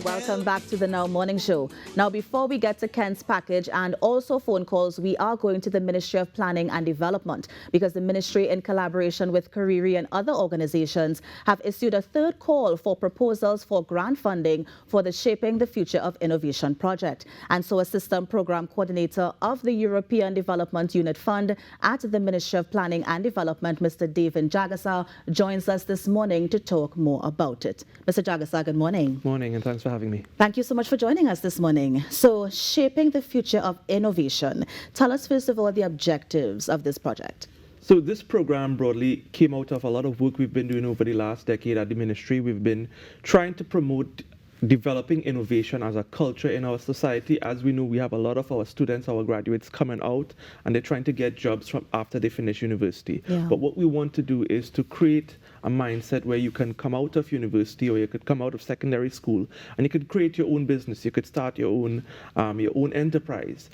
Welcome back to the Now Morning Show. Now, before we get to Ken's package and also phone calls, we are going to the Ministry of Planning and Development because the ministry, in collaboration with Kariri and other organizations, have issued a third call for proposals for grant funding for the Shaping the Future of Innovation project. And so, Assistant Program Coordinator of the European Development Unit Fund at the Ministry of Planning and Development, Mr. David Jagasa, joins us this morning to talk more about it. Mr. Jagasa, good morning. Morning, and thanks for having me. Thank you so much for joining us this morning. So, Shaping the Future of Innovation. Tell us, first of all, the objectives of this project. So this program broadly came out of a lot of work we've been doing over the last decade at the ministry. We've been trying to promote developing innovation as a culture in our society. As we know, we have a lot of our students, our graduates coming out, and they're trying to get jobs from after they finish university. But what we want to do is to create a mindset where you can come out of university or you could come out of secondary school and you could create your own business. You could start your own enterprise.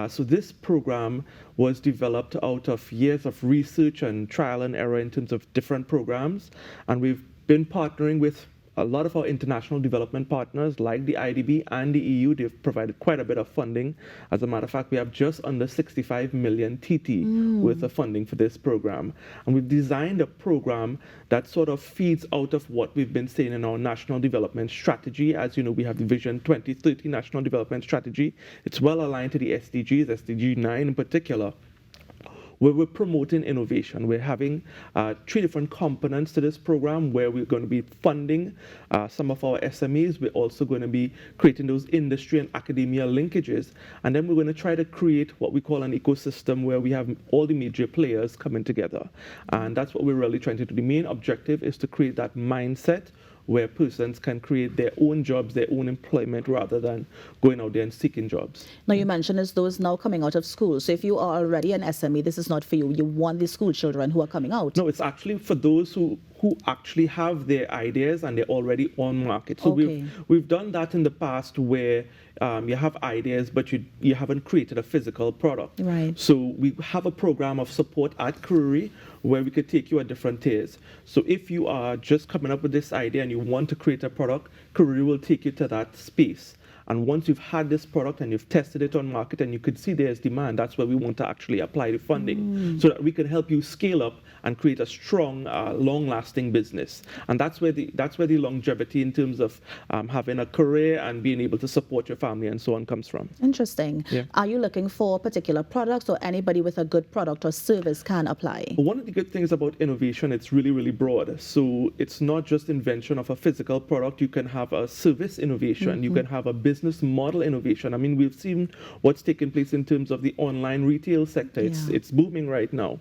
So this program was developed out of years of research and trial and error in terms of different programs, and we've been partnering with a lot of our international development partners like the IDB and the EU. They've provided quite a bit of funding. As a matter of fact, we have just under 65 million TT worth of funding for this program. And we've designed a program that sort of feeds out of what we've been saying in our national development strategy. As you know, we have the Vision 2030 National Development Strategy. It's well aligned to the SDGs, SDG 9 in particular, where we're promoting innovation. We're having 3 different components to this program where we're going to be funding some of our SMEs. We're also going to be creating those industry and academia linkages. And then we're going to try to create what we call an ecosystem where we have all the major players coming together. And that's what we're really trying to do. The main objective is to create that mindset where persons can create their own jobs, their own employment, rather than going out there and seeking jobs. Now, you mentioned it's those now coming out of school. So if you are already an SME, this is not for you. You want the school children who are coming out. No, it's actually for those who actually have their ideas and they're already on market. So we've done that in the past where you have ideas, but you haven't created a physical product. Right. So we have a program of support at Kariri where we could take you at different tiers. So if you are just coming up with this idea and you want to create a product, Kariri will take you to that space. And once you've had this product and you've tested it on market and you could see there's demand, that's where we want to actually apply the funding so that we can help you scale up and create a strong, long-lasting business. And that's where the longevity in terms of having a career and being able to support your family and so on comes from. Interesting. Yeah. Are you looking for particular products, or anybody with a good product or service can apply? One of the good things about innovation, it's really, really broad. So it's not just invention of a physical product. You can have a service innovation. You can have a business model innovation. I mean, we've seen what's taking place in terms of the online retail sector. It's booming right now.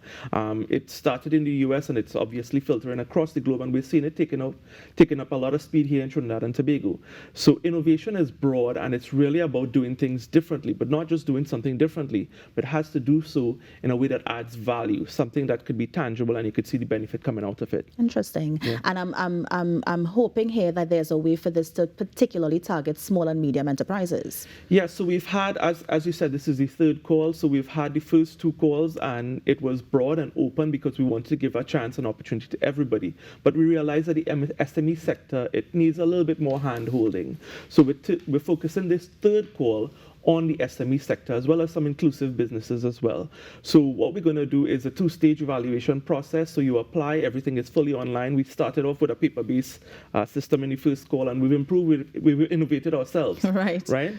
It started in the US and it's obviously filtering across the globe, and we're seeing it taking up a lot of speed here in Trinidad and Tobago. So innovation is broad, and it's really about doing things differently, but not just doing something differently, but it has to do so in a way that adds value, something that could be tangible and you could see the benefit coming out of it. Interesting. Yeah. And I'm hoping here that there's a way for this to particularly target small and medium enterprises. Yeah, so we've had, as you said, this is the third call. So we've had the first 2 calls and it was broad and open because we wanted to give a chance and opportunity to everybody. But we realized that the SME sector, it needs a little bit more hand-holding. So we're focusing this third call on the SME sector, as well as some inclusive businesses as well. So what we're going to do is a 2-stage evaluation process. So you apply, everything is fully online. We started off with a paper-based system in the first call, and we've innovated ourselves. Right?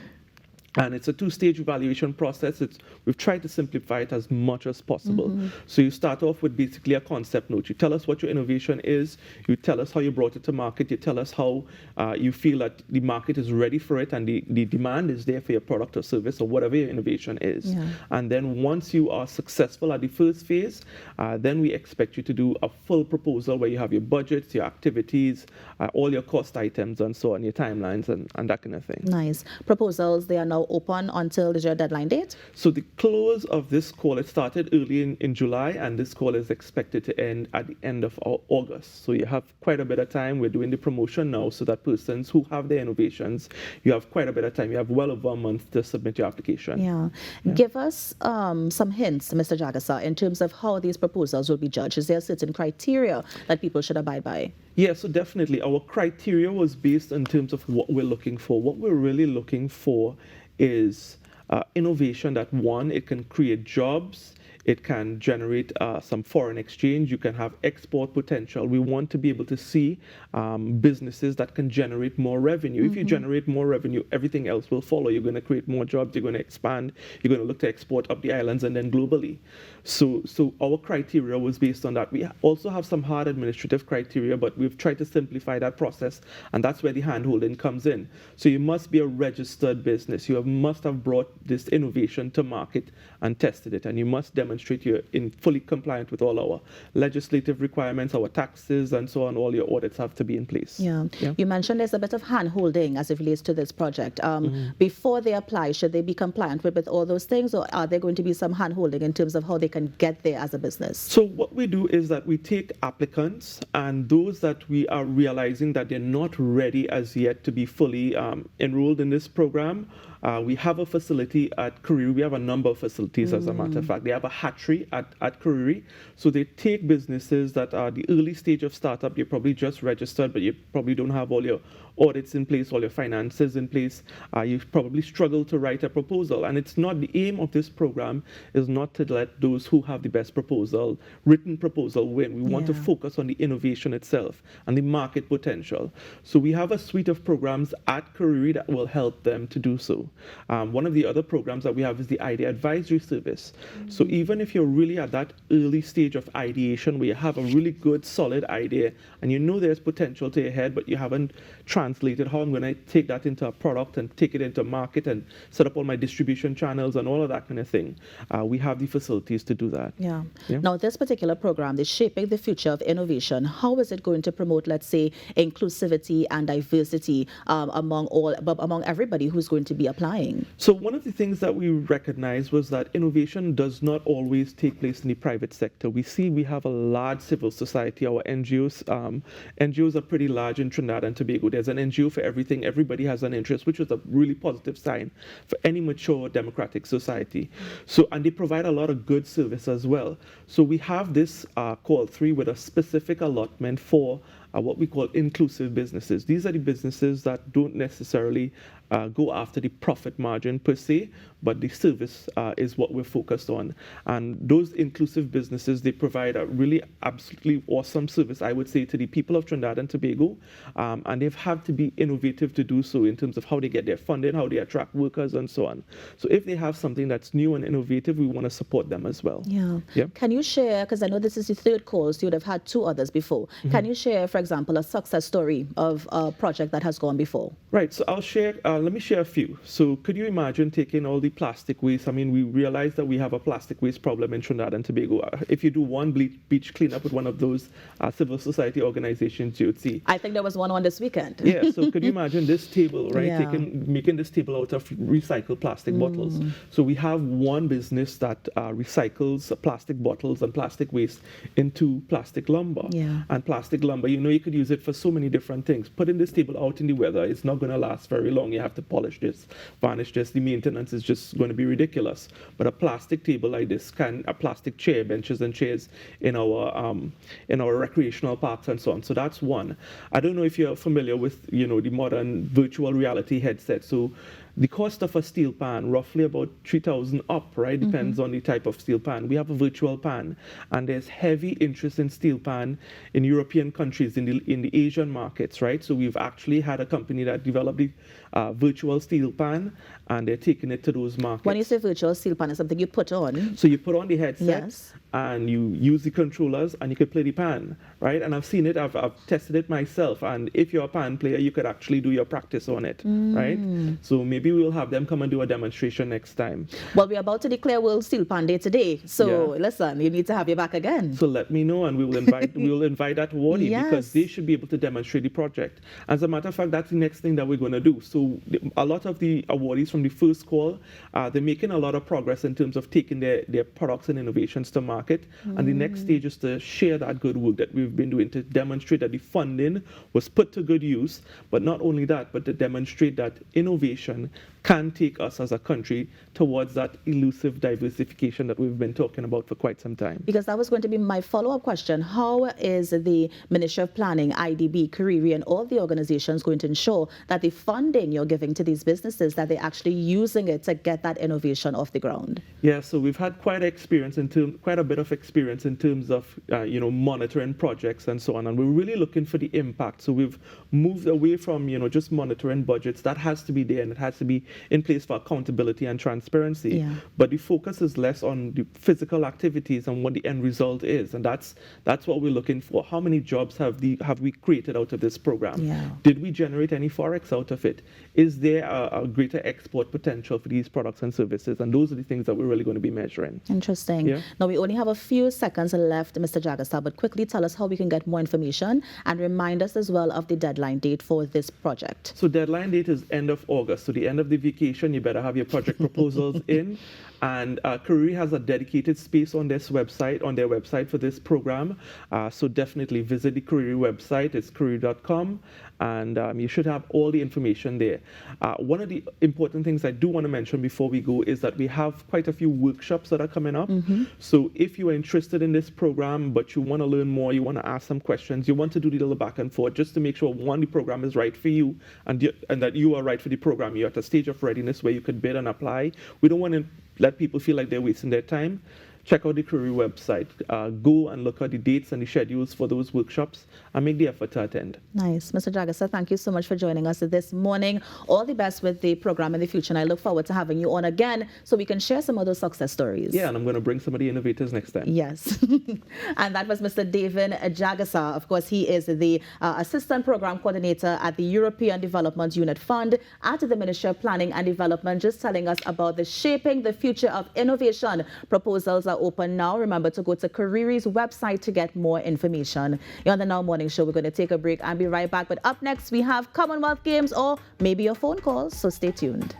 And it's a 2-stage evaluation process. We've tried to simplify it as much as possible. So you start off with basically a concept note. You tell us what your innovation is. You tell us how you brought it to market. You tell us how you feel that the market is ready for it and the demand is there for your product or service or whatever your innovation is. And then once you are successful at the first phase, then we expect you to do a full proposal where you have your budgets, your activities, all your cost items and so on, your timelines and that kind of thing. Nice. Proposals, they are now open until is your deadline date? So the close of this call, it started early in July, and this call is expected to end at the end of August. So you have quite a bit of time. We're doing the promotion now so that persons who have their innovations, you have quite a bit of time. You have well over a month to submit your application. Yeah. Give us some hints, Mr. Jagasa, in terms of how these proposals will be judged. Is there a certain criteria that people should abide by? Yeah, so definitely our criteria was based in terms of what we're looking for. What we're really looking for is innovation that, one, it can create jobs, it can generate some foreign exchange, you can have export potential. We want to be able to see businesses that can generate more revenue. If you generate more revenue, everything else will follow. You're going to create more jobs, you're going to expand, you're going to look to export up the islands and then globally. So our criteria was based on that. We also have some hard administrative criteria, but we've tried to simplify that process, and that's where the handholding comes in. So you must be a registered business. You must have brought this innovation to market and tested it, and you must demonstrate you're fully compliant with all our legislative requirements, our taxes, and so on. All your audits have to be in place. Yeah. You mentioned there's a bit of hand-holding as it relates to this project. Before they apply, should they be compliant with all those things, or are there going to be some hand-holding in terms of how they can get there as a business? So what we do is that we take applicants and those that we are realizing that they're not ready as yet to be fully enrolled in this program. We have a facility at Kariri. We have a number of facilities, as a matter of fact. They have a hatchery at Kariri. So they take businesses that are the early stage of startup. You're probably just registered, but you probably don't have all your audits in place, all your finances in place. You probably struggle to write a proposal. And it's not, the aim of this program is not to let those who have the best proposal, written proposal, win. We want to focus on the innovation itself and the market potential. So we have a suite of programs at Kariri that will help them to do so. One of the other programs that we have is the Idea Advisory Service. So even if you're really at that early stage of ideation where you have a really good, solid idea and you know there's potential to your head, but you haven't translated how I'm going to take that into a product and take it into market and set up all my distribution channels and all of that kind of thing, we have the facilities to do that. Yeah. Now, this particular program, the Shaping the Future of Innovation, how is it going to promote, let's say, inclusivity and diversity among everybody who's going to be applying? So one of the things that we recognized was that innovation does not always take place in the private sector. We have a large civil society, our NGOs. NGOs are pretty large in Trinidad and Tobago. There's an NGO for everything. Everybody has an interest, which is a really positive sign for any mature democratic society. So, and they provide a lot of good service as well. So we have this call 3 with a specific allotment for what we call inclusive businesses. These are the businesses that don't necessarily go after the profit margin per se, but the service is what we're focused on. And those inclusive businesses, they provide a really absolutely awesome service, I would say, to the people of Trinidad and Tobago. And they've had to be innovative to do so in terms of how they get their funding, how they attract workers, and so on. So if they have something that's new and innovative, we want to support them as well. Yeah. Can you share, because I know this is the third call, so you'd have had 2 others before. Can you share, for example, a success story of a project that has gone before? Right, so I'll share, let me share a few. So could you imagine taking all the plastic waste? I mean, we realize that we have a plastic waste problem in Trinidad and Tobago. If you do one beach cleanup with one of those civil society organizations, you'd see. I think there was one on this weekend. Yeah, so could you imagine this table, right? Making this table out of recycled plastic bottles. So we have one business that recycles plastic bottles and plastic waste into plastic lumber. And plastic lumber, you know, you could use it for so many different things. Putting this table out in the weather, it's not going to last very long. You have to polish this, varnish this. The maintenance is just going to be ridiculous. But a plastic table like this, a plastic chair, benches and chairs in our recreational parks and so on. So that's one. I don't know if you're familiar with, you know, the modern virtual reality headset. So the cost of a steel pan, roughly about 3,000 up, right? Depends on the type of steel pan. We have a virtual pan, and there's heavy interest in steel pan in European countries, in the Asian markets, right? So we've actually had a company that developed the virtual steel pan, and they're taking it to those markets. When you say virtual steel pan, it's something you put on. So you put on the headset, and you use the controllers, and you could play the pan, right? And I've seen it, I've tested it myself, and if you're a pan player, you could actually do your practice on it, right? So maybe we'll have them come and do a demonstration next time. Well, we're about to declare World Steel Pan Day today, so listen, you need to have you back again. So let me know, and we will invite that awardee because they should be able to demonstrate the project. As a matter of fact, that's the next thing that we're going to do. So a lot of the awardees from the first call, they're making a lot of progress in terms of taking their products and innovations to market. And the next stage is to share that good work that we've been doing to demonstrate that the funding was put to good use, but not only that, but to demonstrate that innovation can take us as a country towards that elusive diversification that we've been talking about for quite some time. Because that was going to be my follow-up question. How is the Ministry of Planning, IDB, Kariri, and all the organizations going to ensure that the funding you're giving to these businesses, that they're actually using it to get that innovation off the ground? Yeah, so we've had quite a bit of experience in terms of monitoring projects and so on, and we're really looking for the impact. So we've moved away from just monitoring budgets. That has to be there, and it has to be in place for accountability and transparency. Yeah. But the focus is less on the physical activities and what the end result is, and that's what we're looking for. How many jobs have we created out of this program? Yeah. Did we generate any forex out of it? Is there a greater export potential for these products and services? And those are the things that we're really going to be measuring. Interesting. Yeah. Now, we only have a few seconds left, Mr. Jagasa, but quickly tell us how we can get more information and remind us as well of the deadline date for this project. So deadline date is end of August. So the end of the vacation, you better have your project proposals in. And Kariri has a dedicated space on their website for this program. So definitely visit the Kariri website. It's kariri.com. And you should have all the information there. One of the important things I do want to mention before we go is that we have quite a few workshops that are coming up. So if you are interested in this program, but you want to learn more, you want to ask some questions, you want to do the little back and forth just to make sure, one, the program is right for you and that you are right for the program. You're at a stage of readiness where you could bid and apply. We don't want to let people feel like they're wasting their time. Check out the Kariri website. Go and look at the dates and the schedules for those workshops and make the effort to attend. Nice. Mr. Jagasa, thank you so much for joining us this morning. All the best with the program in the future, and I look forward to having you on again so we can share some of those success stories. Yeah, and I'm going to bring some of the innovators next time. Yes. And that was Mr. David Jagasa. Of course, he is the Assistant Program Coordinator at the European Development Unit Fund at the Ministry of Planning and Development, just telling us about the Shaping the Future of Innovation. Proposals are open now. Remember to go to Kariri's website to get more information. You're on the Now Morning Show. We're going to take a break and be right back. But up next, we have Commonwealth Games or maybe your phone calls, so stay tuned.